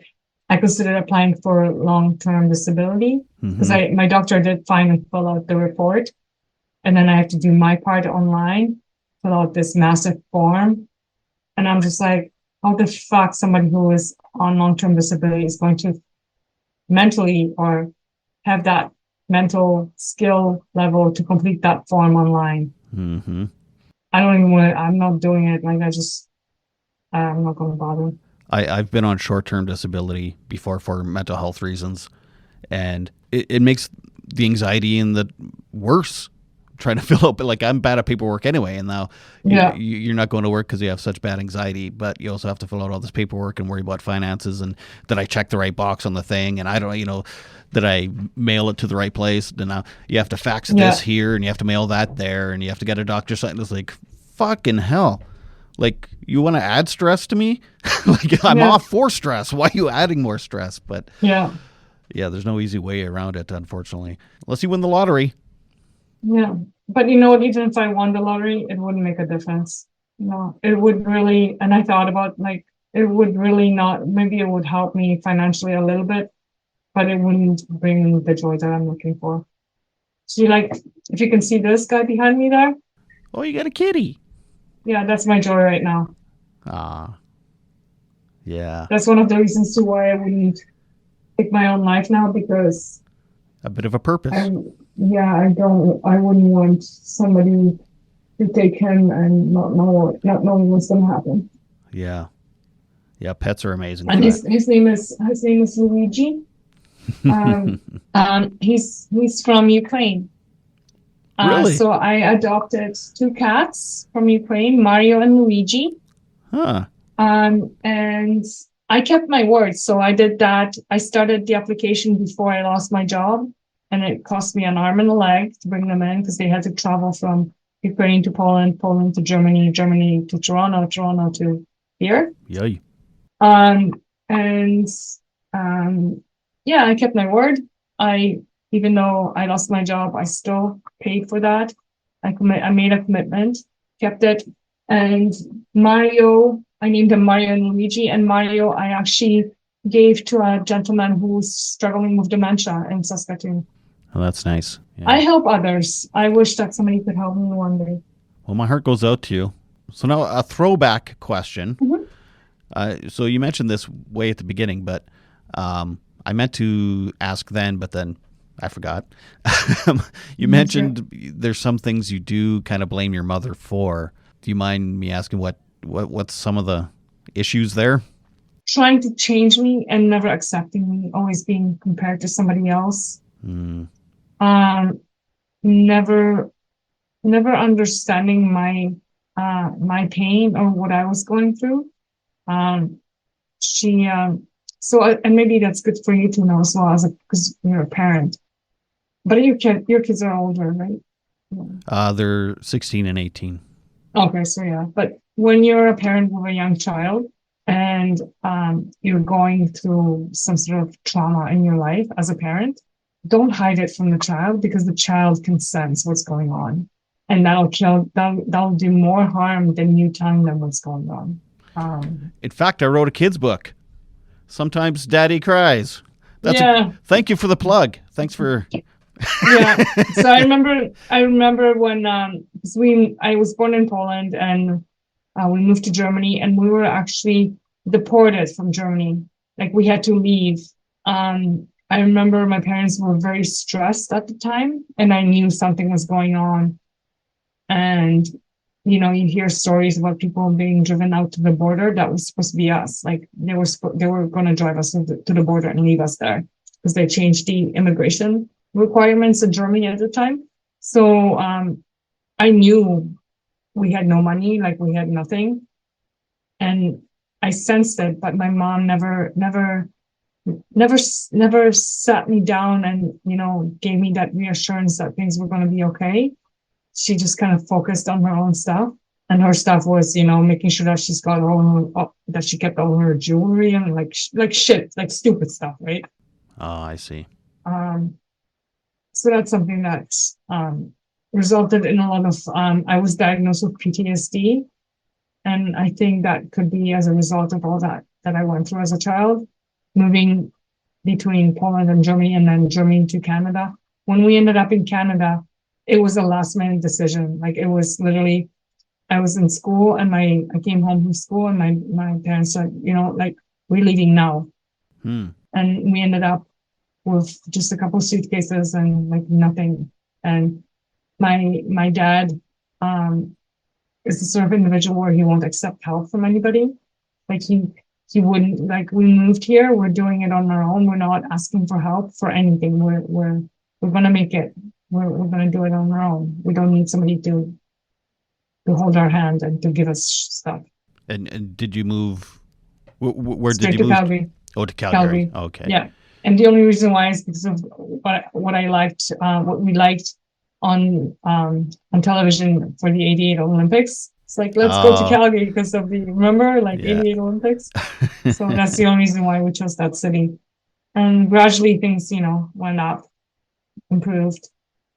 I considered applying for long-term disability because my doctor did finally fill out the report. And then I have to do my part online, fill out this massive form. And I'm just like, how the fuck somebody who is on long-term disability is going to mentally or have that mental skill level to complete that form online? I don't even want to, I'm not doing it. Like, I'm not going to bother. I've been on short-term disability before for mental health reasons, and it makes the anxiety and the worse trying to fill out. But like I'm bad at paperwork anyway, and now you're not going to work because you have such bad anxiety. But you also have to fill out all this paperwork and worry about finances and that I check the right box on the thing, and I don't, that I mail it to the right place. And now you have to fax this here, and you have to mail that there, and you have to get a doctor sign. It's like fucking hell. Like, you want to add stress to me? Like, I'm off for stress. Why are you adding more stress? But yeah, there's no easy way around it, unfortunately, unless you win the lottery. Yeah, but you know what? Even if I won the lottery, it wouldn't make a difference. No, it would really. And I thought about like it would really not. Maybe it would help me financially a little bit, but it wouldn't bring me the joy that I'm looking for. So, if you can see this guy behind me there. Oh, you got a kitty. Yeah, that's my joy right now. Yeah. That's one of the reasons to why I wouldn't take my own life now, because a bit of a purpose. I wouldn't want somebody to take him and not knowing what's going to happen. Yeah. Yeah, pets are amazing. And his name is Luigi. He's from Ukraine. Really? So I adopted 2 cats from Ukraine, Mario and Luigi. Huh. And I kept my word. So I did that. I started the application before I lost my job, and it cost me an arm and a leg to bring them in because they had to travel from Ukraine to Poland, Poland to Germany, Germany to Toronto, Toronto to here. Yay. I kept my word. Even though I lost my job, I still paid for that. I made a commitment, kept it. And Mario, I named him Mario and Luigi. And Mario, I actually gave to a gentleman who's struggling with dementia in Saskatoon. Oh, that's nice. Yeah. I help others. I wish that somebody could help me one day. Well, my heart goes out to you. So now a throwback question. So you mentioned this way at the beginning, but I meant to ask then, but then I forgot. You mentioned there's some things you do kind of blame your mother for. Do you mind me asking what's some of the issues there? Trying to change me and never accepting me, always being compared to somebody else. Never understanding my pain or what I was going through. She So, and maybe that's good for you to know as well, because you're a parent. But your kids are older, right? They're 16 and 18. Okay, so yeah. But when you're a parent with a young child and you're going through some sort of trauma in your life as a parent, don't hide it from the child, because the child can sense what's going on, and that'll do more harm than you telling them what's going on. In fact, I wrote a kid's book. Sometimes Daddy Cries. Thank you for the plug. Thanks for. Yeah. So I remember when I was born in Poland, and we moved to Germany, and we were actually deported from Germany. Like, we had to leave. I remember my parents were very stressed at the time, and I knew something was going on. And, you hear stories about people being driven out to the border. That was supposed to be us. Like, they were going to drive us to the border and leave us there, because they changed the immigration requirements in Germany at the time. So I knew we had no money, like we had nothing. And I sensed it, but my mom never sat me down and, gave me that reassurance that things were going to be okay. She just kind of focused on her own stuff. And her stuff was, making sure that she's got that she kept all her jewelry and like shit, like stupid stuff, right? Oh, I see. So that's something that resulted in a lot of, I was diagnosed with PTSD. And I think that could be as a result of all that I went through as a child, moving between Poland and Germany, and then Germany to Canada. When we ended up in Canada, it was a last minute decision. Like, it was literally, I was in school, and I came home from school, and my parents said, we're leaving now. And we ended up with just a couple of suitcases and like nothing. And my dad is the sort of individual where he won't accept help from anybody. Like, he wouldn't, like, we moved here, we're doing it on our own. We're not asking for help for anything. We're gonna make it. We're gonna do it on our own. We don't need somebody to hold our hand and to give us stuff. And did you move? Where Straight did you to move? Calgary. Oh, to Calgary. Okay. Yeah. And the only reason why is because of what I liked, what we liked on television for the '88 Olympics. It's like, let's go to Calgary because of remember, '88 Olympics. So that's the only reason why we chose that city. And gradually things, went up, improved.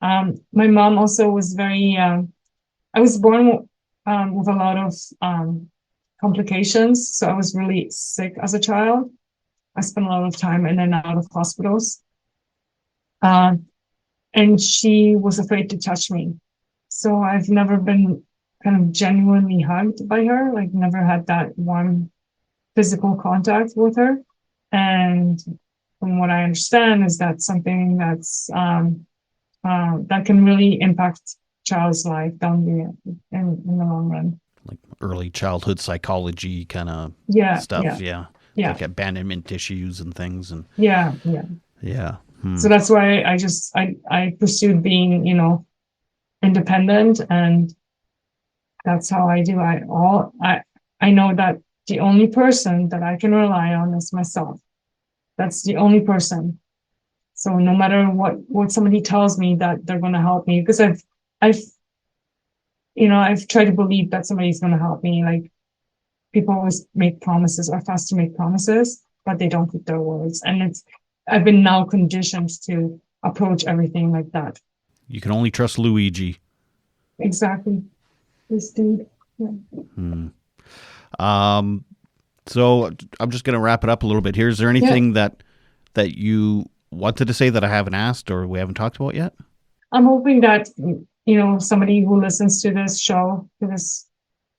My mom also was very, I was born with a lot of complications. So I was really sick as a child. I spent a lot of time in and out of hospitals. And she was afraid to touch me. So I've never been kind of genuinely hugged by her, like never had that warm physical contact with her. And from what I understand is that something that's that can really impact child's life down in the long run. Like early childhood psychology kind of stuff. Yeah. Like abandonment issues and things. And yeah. So that's why I pursued being, independent, and that's how I do. I know that the only person that I can rely on is myself. That's the only person. So no matter what somebody tells me that they're going to help me, because I've tried to believe that somebody's going to help me. Like, people always make promises, or fast to make promises, but they don't keep their words. And I've been now conditioned to approach everything like that. You can only trust Luigi. Exactly. This dude. Yeah. So I'm just going to wrap it up a little bit here. Is there anything that you wanted to say that I haven't asked or we haven't talked about yet? I'm hoping that, somebody who listens to this show, to this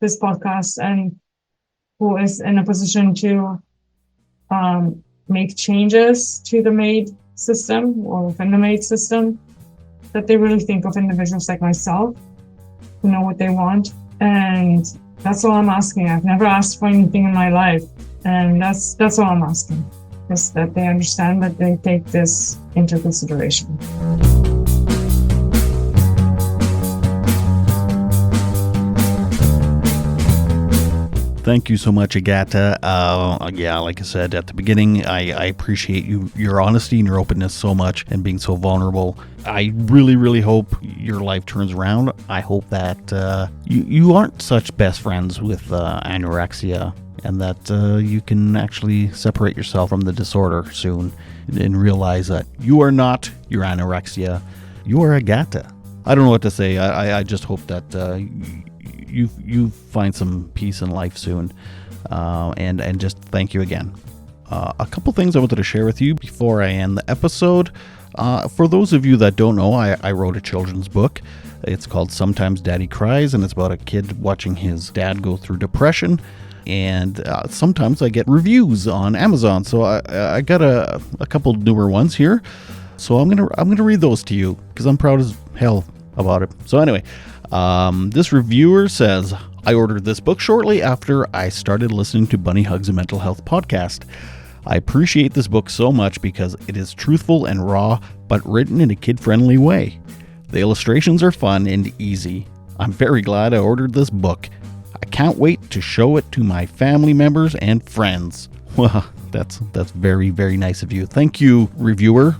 podcast, and who is in a position to make changes to the MAiD system or within the MAiD system, that they really think of individuals like myself who know what they want. And that's all I'm asking. I've never asked for anything in my life. And that's all I'm asking, is that they understand that they take this into consideration. Thank you so much, Agata. Yeah, like I said at the beginning, I appreciate your honesty and your openness so much and being so vulnerable. I really, really hope your life turns around. I hope that you aren't such best friends with anorexia, and that you can actually separate yourself from the disorder soon and realize that you are not your anorexia. You are Agata. I don't know what to say. I just hope that you find some peace in life soon, and just thank you again. A couple things I wanted to share with you before I end the episode. For those of you that don't know, I wrote a children's book. It's called Sometimes Daddy Cries, and it's about a kid watching his dad go through depression. And sometimes I get reviews on Amazon, so I got a couple newer ones here. So I'm gonna read those to you because I'm proud as hell about it. So anyway, this reviewer says, I ordered this book shortly after I started listening to Bunny Hugs and Mental Health podcast. I appreciate this book so much because it is truthful and raw, but written in a kid-friendly way. The illustrations are fun and easy. I'm very glad I ordered this book. I can't wait to show it to my family members and friends. Well, that's very, very nice of you. Thank you, reviewer.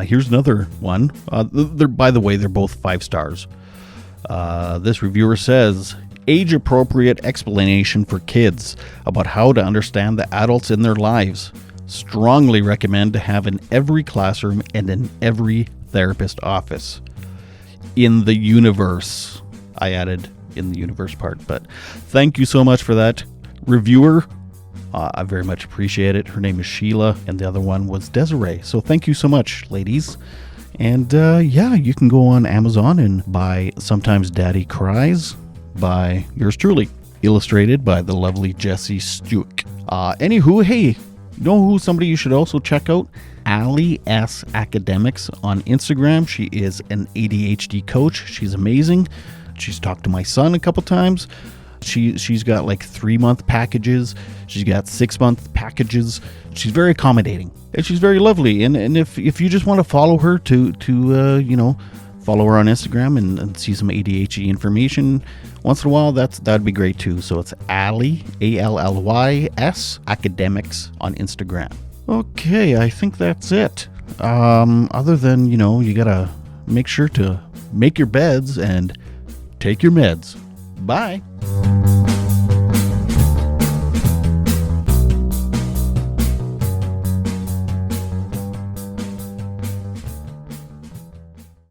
Here's another one. By the way, they're both 5 stars. This reviewer says, age-appropriate explanation for kids about how to understand the adults in their lives. Strongly recommend to have in every classroom and in every therapist office. In the universe. I added in the universe part, but thank you so much for that, reviewer. I very much appreciate it. Her name is Sheila, and the other one was Desiree. So thank you so much, ladies. And yeah, you can go on Amazon and buy Sometimes Daddy Cries by yours truly, illustrated by the lovely Jessie Stuck. Anywho, hey, you know who somebody you should also check out? Allie S. Academics on Instagram. She is an ADHD coach. She's amazing. She's talked to my son a couple times. She's got like 3-month packages. She's got 6-month packages. She's very accommodating and she's very lovely. And if you just want to follow her to follow her on Instagram and see some ADHD information once in a while, that'd be great too. So it's Allie, ALLYS Academics on Instagram. Okay, I think that's it. Other than, you gotta make sure to make your beds and take your meds. Bye.